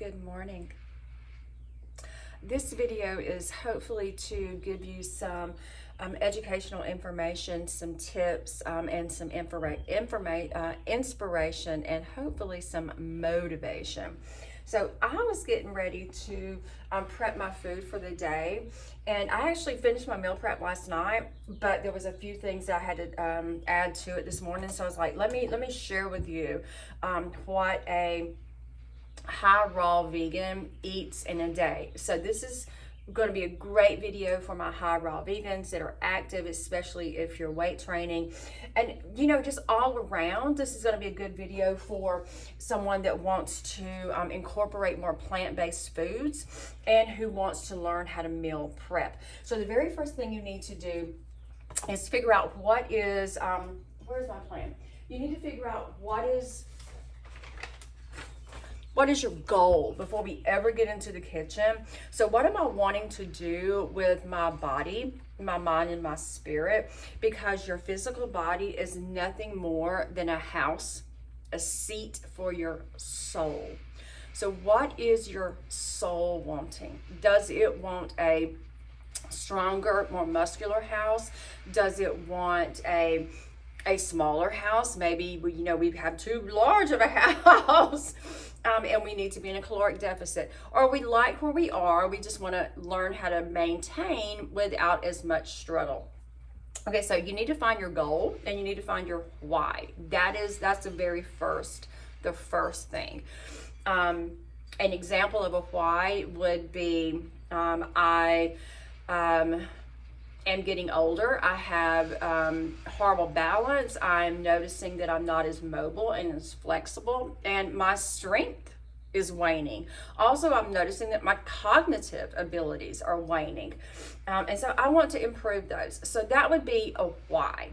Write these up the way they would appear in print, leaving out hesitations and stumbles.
Good morning. This video is hopefully to give you some educational information, some tips, and some inspiration, and hopefully some motivation. So I was getting ready to prep my food for the day, and I actually finished my meal prep last night, but there was a few things I had to add to it this morning. So I was like, let me share with you what a high raw vegan eats in a day. So this is going to be a great video for my high raw vegans that are active, especially if you're weight training, and just all around. This is going to be a good video for someone that wants to incorporate more plant-based foods and who wants to learn how to meal prep. So the very first thing you need to do is figure out what is where's my plan. You need to figure out what is your goal before we ever get into the kitchen. So what am I wanting to do with my body, my mind, and my spirit? Because your physical body is nothing more than a house, a seat for your soul. So what is your soul wanting? Does it want a stronger, more muscular house? Does it want a smaller house? Maybe we have too large of a house. And we need to be in a caloric deficit, or we like where we are. We just want to learn how to maintain without as much struggle. Okay, so you need to find your goal and you need to find your why. That's the first thing. An example of a why would be I am getting older. I have horrible balance. I'm noticing that I'm not as mobile and as flexible, and my strength is waning. Also, I'm noticing that my cognitive abilities are waning, and so I want to improve those. So that would be a why.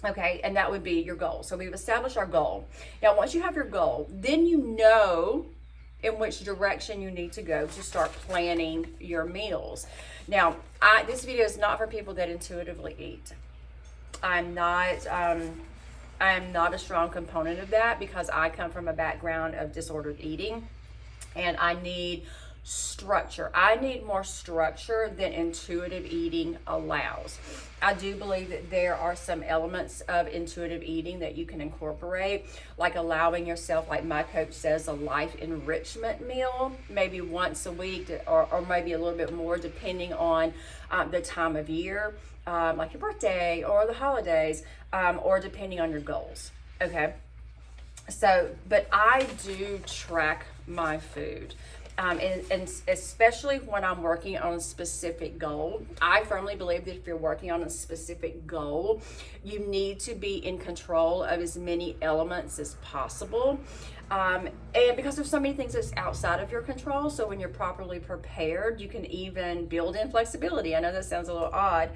Okay, and that would be your goal. So we've established our goal. Now, once you have your goal, then you know in which direction you need to go to start planning your meals. Now, this video is not for people that intuitively eat. I'm not a strong component of that because I come from a background of disordered eating, and I need structure. I need more structure than intuitive eating allows. I do believe that there are some elements of intuitive eating that you can incorporate, like allowing yourself, like my coach says, a life enrichment meal, maybe once a week, or maybe a little bit more depending on the time of year, like your birthday or the holidays, or depending on your goals. Okay. So, but I do track my food. And especially when I'm working on a specific goal. I firmly believe that if you're working on a specific goal, you need to be in control of as many elements as possible. And because there's so many things that's outside of your control, so when you're properly prepared, you can even build in flexibility. I know that sounds a little odd,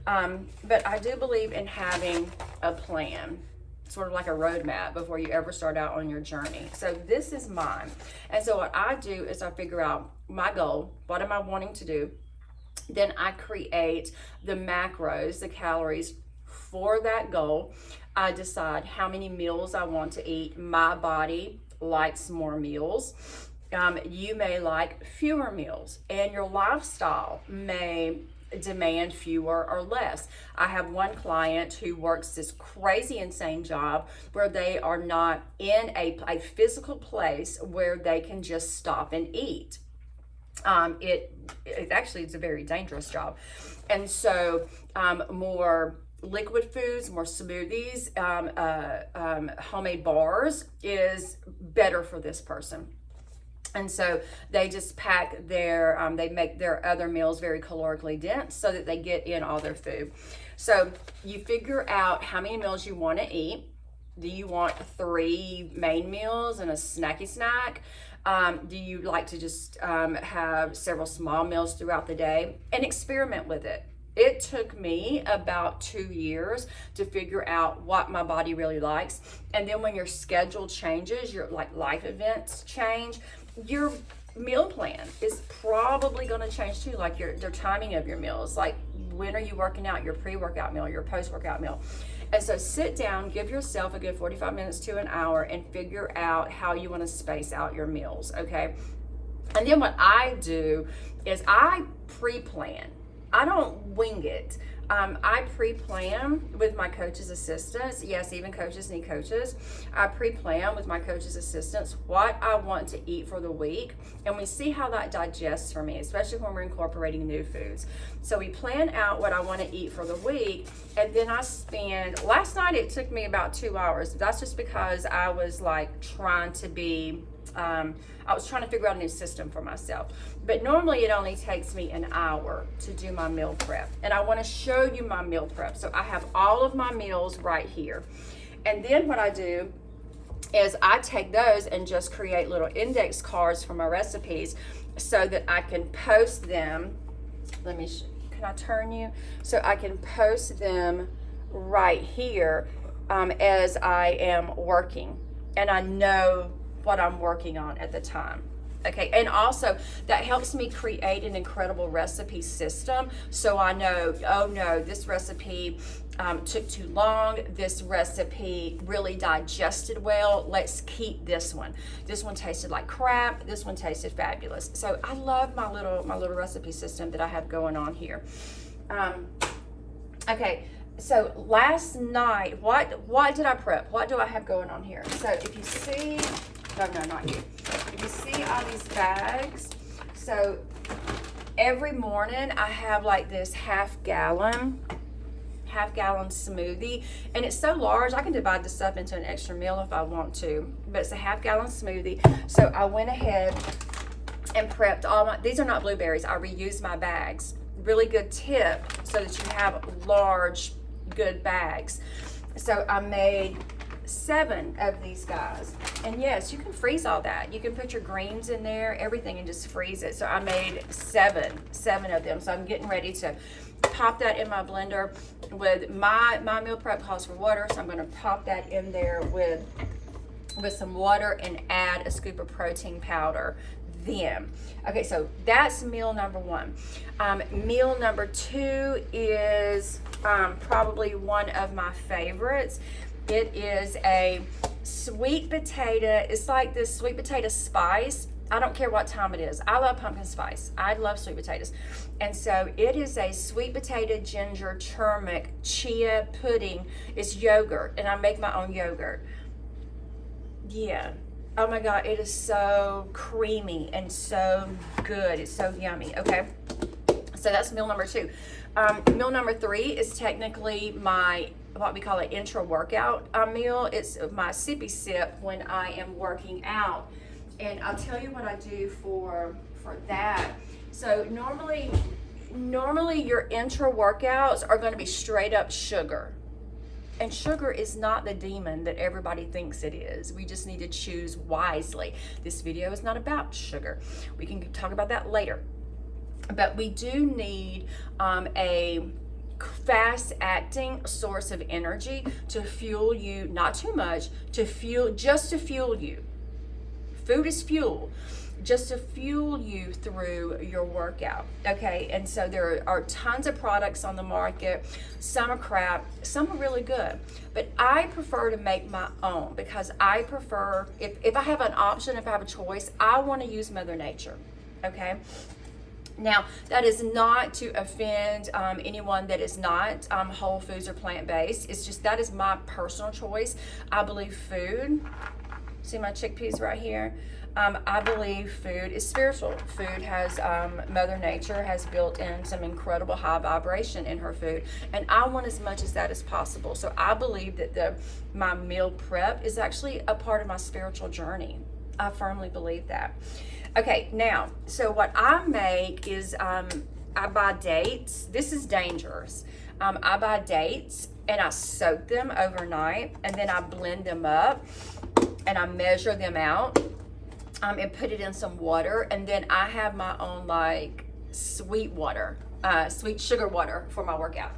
but I do believe in having a plan, sort of like a roadmap before you ever start out on your journey. So this is mine. And so what I do is I figure out my goal. What am I wanting to do? Then I create the macros, the calories for that goal. I decide how many meals I want to eat. My body likes more meals. You may like fewer meals, and your lifestyle may demand fewer or less. I have one client who works this crazy insane job where they are not in a physical place where they can just stop and eat. It's a very dangerous job. And so more liquid foods, more smoothies, homemade bars is better for this person. And so they just pack they make their other meals very calorically dense so that they get in all their food. So you figure out how many meals you want to eat. Do you want 3 main meals and a snacky snack? Do you like to just have several small meals throughout the day? And experiment with it. It took me about 2 years to figure out what my body really likes. And then when your schedule changes, your life events change, your meal plan is probably going to change too, like the timing of your meals, like when are you working out, your pre-workout meal, your post-workout meal. And so sit down, give yourself a good 45 minutes to an hour and figure out how you want to space out your meals, okay? And then what I do is I pre-plan. I don't wing it. I pre-plan with my coach's assistants. Yes, even coaches need coaches. I pre-plan with my coach's assistants what I want to eat for the week, and we see how that digests for me, especially when we're incorporating new foods. So we plan out what I want to eat for the week, and then I spend, last night it took me about 2 hours. That's just because I was like trying to be, I was trying to figure out a new system for myself. But normally it only takes me an hour to do my meal prep. And I want to show you my meal prep. So I have all of my meals right here. And then what I do is I take those and just create little index cards for my recipes so that I can post them. Let me, can I turn you? So I can post them right here as I am working. And I know what I'm working on at the time. Okay, and also that helps me create an incredible recipe system. So I know, oh no, this recipe took too long. This recipe really digested well. Let's keep this one. This one tasted like crap. This one tasted fabulous. So I love my little recipe system that I have going on here. Okay. So last night, what did I prep? What do I have going on here? So if you see, no, not you. If you see all these bags, so every morning I have like this half gallon smoothie, and it's so large I can divide this up into an extra meal if I want to, but it's a half gallon smoothie. So I went ahead and prepped all my, these are not blueberries, I reused my bags. Really good tip so that you have large good bags. So I made 7 of these guys, and yes, you can freeze all that. You can put your greens in there, everything, and just freeze it. So I made seven of them. So I'm getting ready to pop that in my blender with my meal prep calls for water, so I'm going to pop that in there with some water and add a scoop of protein powder. Then okay, so that's meal number 1. Meal number 2 is probably one of my favorites. It is a sweet potato. It's like this sweet potato spice. I don't care what time it is. I love pumpkin spice. I love sweet potatoes. And so it is a sweet potato ginger turmeric chia pudding. It's yogurt, and I make my own yogurt. Yeah. Oh my God, it is so creamy and so good. It's so yummy. Okay. So that's meal number 2. Meal number 3 is technically my, what we call an intra-workout meal. It's my sippy sip when I am working out. And I'll tell you what I do for that. So normally your intra-workouts are going to be straight up sugar. And sugar is not the demon that everybody thinks it is. We just need to choose wisely. This video is not about sugar. We can talk about that later. But we do need a fast-acting source of energy to fuel you, not too much, just to fuel you. Food is fuel. Just to fuel you through your workout, okay? And so there are tons of products on the market. Some are crap, some are really good. But I prefer to make my own because I prefer, if I have an option, if I have a choice, I want to use Mother Nature, okay? Now, that is not to offend anyone that is not whole foods or plant-based. It's just that is my personal choice. I believe food, see my chickpeas right here? I believe food is spiritual. Food has, Mother Nature has built in some incredible high vibration in her food. And I want as much as that as possible. So I believe that my meal prep is actually a part of my spiritual journey. I firmly believe that. Okay, now, so what I make is I buy dates. This is dangerous. I buy dates and I soak them overnight, and then I blend them up and I measure them out. And put it in some water, and then I have my own like sweet water, sweet sugar water for my workout.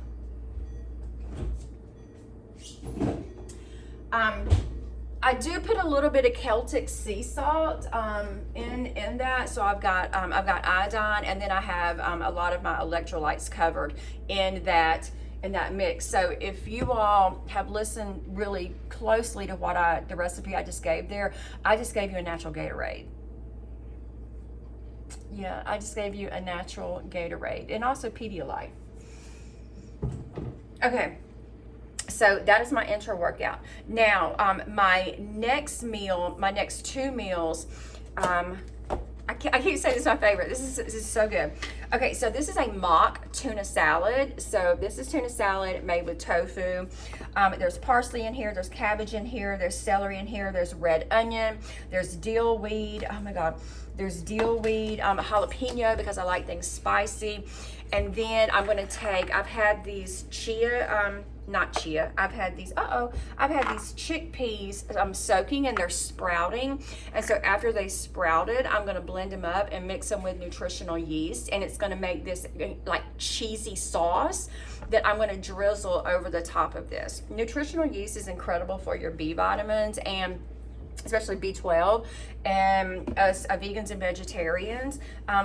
I do put a little bit of Celtic sea salt in that, so I've got iodine, and then I have a lot of my electrolytes covered in that mix. So if you all have listened really closely to the recipe I just gave there, I just gave you a natural Gatorade. Yeah, I just gave you a natural Gatorade and also Pedialyte. Okay, so that is my intro workout. Now, my next meal, my next 2 meals, I keep saying this is my favorite. This is so good. Okay, so this is a mock tuna salad. So this is tuna salad made with tofu. There's parsley in here, there's cabbage in here, there's celery in here, there's red onion, there's dill weed. Oh my God, there's dill weed, jalapeno because I like things spicy. And then I'm gonna take, I've had these chia, not chia, I've had these chickpeas soaking and they're sprouting. And so after they sprouted, I'm gonna blend them up and mix them with nutritional yeast. And it's gonna make this like cheesy sauce that I'm gonna drizzle over the top of this. Nutritional yeast is incredible for your B vitamins and especially B12. And us vegans and vegetarians,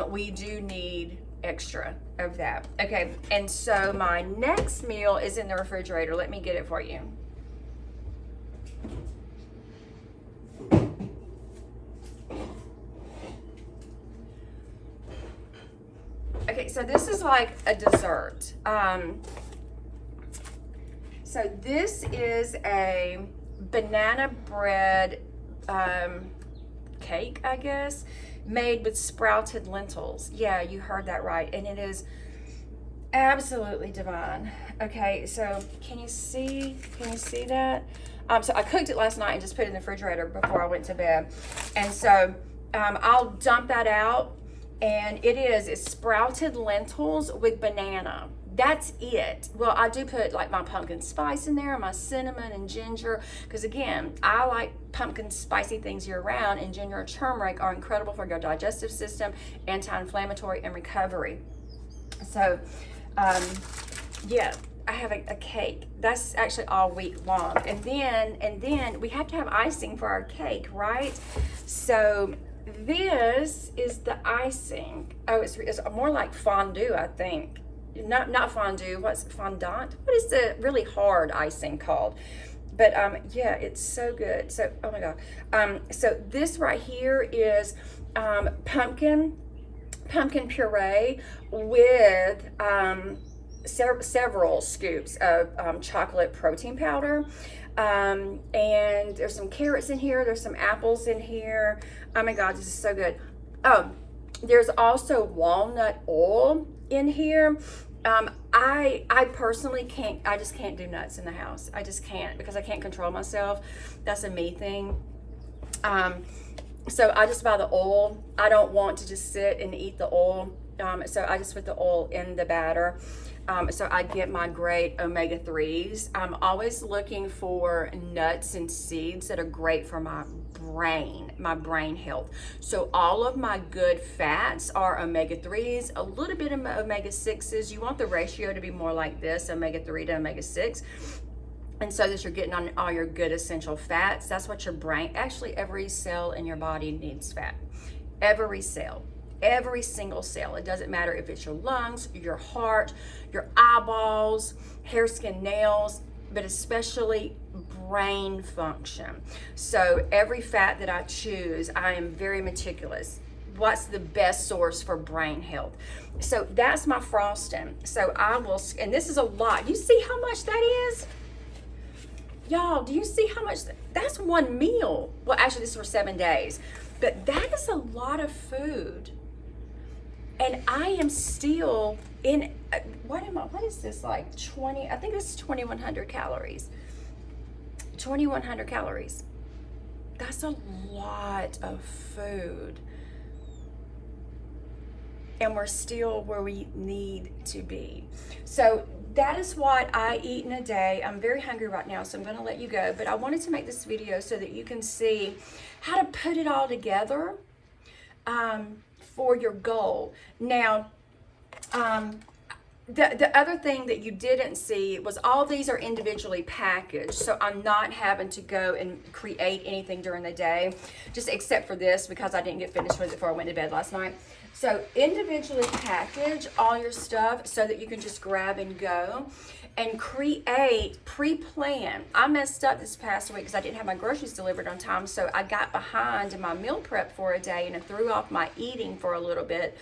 we do need extra of that. Okay, and so my next meal is in the refrigerator. Let me get it for you. Okay, so this is like a dessert. So this is a banana bread cake, I guess, made with sprouted lentils. Yeah, you heard that right. And it is absolutely divine. Okay, so can you see that? So I cooked it last night and just put it in the refrigerator before I went to bed. And so I'll dump that out. And it's sprouted lentils with banana. That's it. Well, I do put like my pumpkin spice in there, my cinnamon and ginger, because again, I like pumpkin spicy things year round, and ginger and turmeric are incredible for your digestive system, anti-inflammatory, and recovery. So, yeah, I have a cake. That's actually all week long. And then we have to have icing for our cake, right? So this is the icing. Oh, it's more like fondue, I think. Not fondue, what's fondant? What is the really hard icing called? But yeah, it's so good. So, oh my God. So this right here is pumpkin puree with several scoops of chocolate protein powder. And there's some carrots in here. There's some apples in here. Oh my God, this is so good. Oh, there's also walnut oil in here. I personally I just can't do nuts in the house. I just can't because I can't control myself. That's a me thing. So I just buy the oil. I don't want to just sit and eat the oil. So I just put the oil in the batter. So I get my great omega-3s. I'm always looking for nuts and seeds that are great for my brain health. So all of my good fats are omega-3s, a little bit of omega-6s. You want the ratio to be more like this, omega-3 to omega-6. And so that you're getting on all your good essential fats. That's what your brain, actually every cell in your body needs fat. Every cell. Every single cell. It doesn't matter if it's your lungs, your heart, your eyeballs, hair, skin, nails, but especially brain function. So every fat that I choose, I am very meticulous. What's the best source for brain health? So that's my frosting. So I will, and this is a lot. You see how much that is? Y'all, do you see how much? That's one meal. Well, actually, this is for 7 days. But that is a lot of food. And I am still in, what is this like 20, I think this is 2,100 calories. 2,100 calories. That's a lot of food. And we're still where we need to be. So that is what I eat in a day. I'm very hungry right now, so I'm gonna let you go. But I wanted to make this video so that you can see how to put it all together. For your goal. Now, The other thing that you didn't see was all these are individually packaged, so I'm not having to go and create anything during the day, just except for this because I didn't get finished with it before I went to bed last night. So individually package all your stuff so that you can just grab and go and create, pre-plan. I messed up this past week because I didn't have my groceries delivered on time, so I got behind in my meal prep for a day and it threw off my eating for a little bit.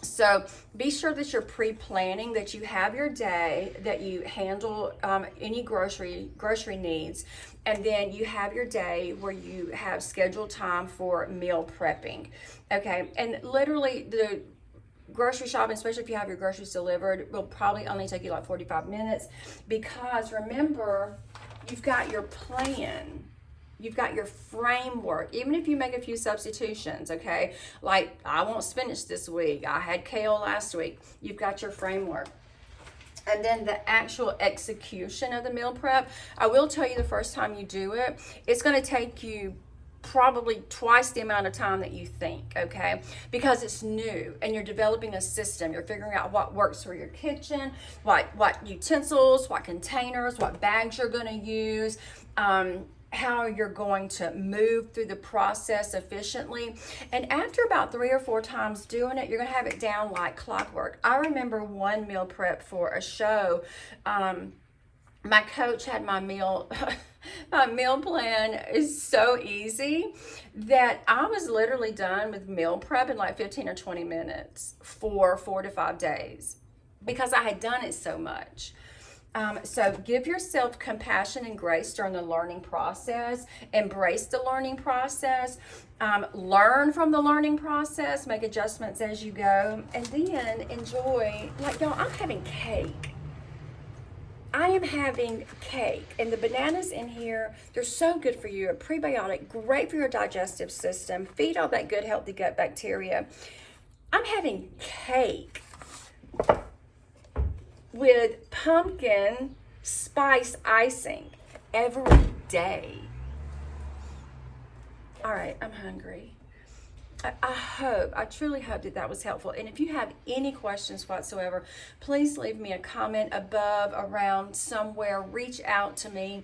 So be sure that you're pre-planning, that you have your day, that you handle any grocery needs, and then you have your day where you have scheduled time for meal prepping. Okay, and literally the grocery shopping, especially if you have your groceries delivered, will probably only take you like 45 minutes because remember, you've got your plan. You've got your framework, even if you make a few substitutions, okay? Like, I want spinach this week. I had kale last week. You've got your framework. And then the actual execution of the meal prep, I will tell you the first time you do it, it's going to take you probably twice the amount of time that you think, okay? Because it's new and you're developing a system. You're figuring out what works for your kitchen, what utensils, what containers, what bags you're going to use, how you're going to move through the process efficiently. And after about 3 or 4 times doing it, you're going to have it down like clockwork. I remember one meal prep for a show. My coach had my meal my meal plan is so easy that I was literally done with meal prep in like 15 or 20 minutes for 4 to 5 days because I had done it so much. So give yourself compassion and grace during the learning process. Embrace the learning process. Learn from the learning process. Make adjustments as you go. And then enjoy. Like, y'all, I'm having cake. I am having cake. And the bananas in here, they're so good for you. A prebiotic, great for your digestive system. Feed all that good, healthy gut bacteria. I'm having cake with pumpkin spice icing every day. All right, I'm hungry. I truly hope that was helpful. And if you have any questions whatsoever, please leave me a comment above, around, somewhere. Reach out to me.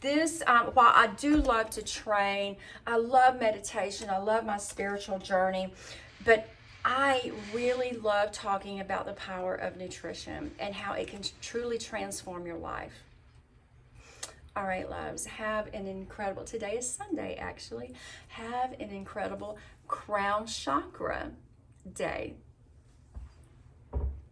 This, while I do love to train, I love meditation, I love my spiritual journey, but I really love talking about the power of nutrition and how it can truly transform your life. All right, loves, have an incredible, today is Sunday actually, have an incredible crown chakra day.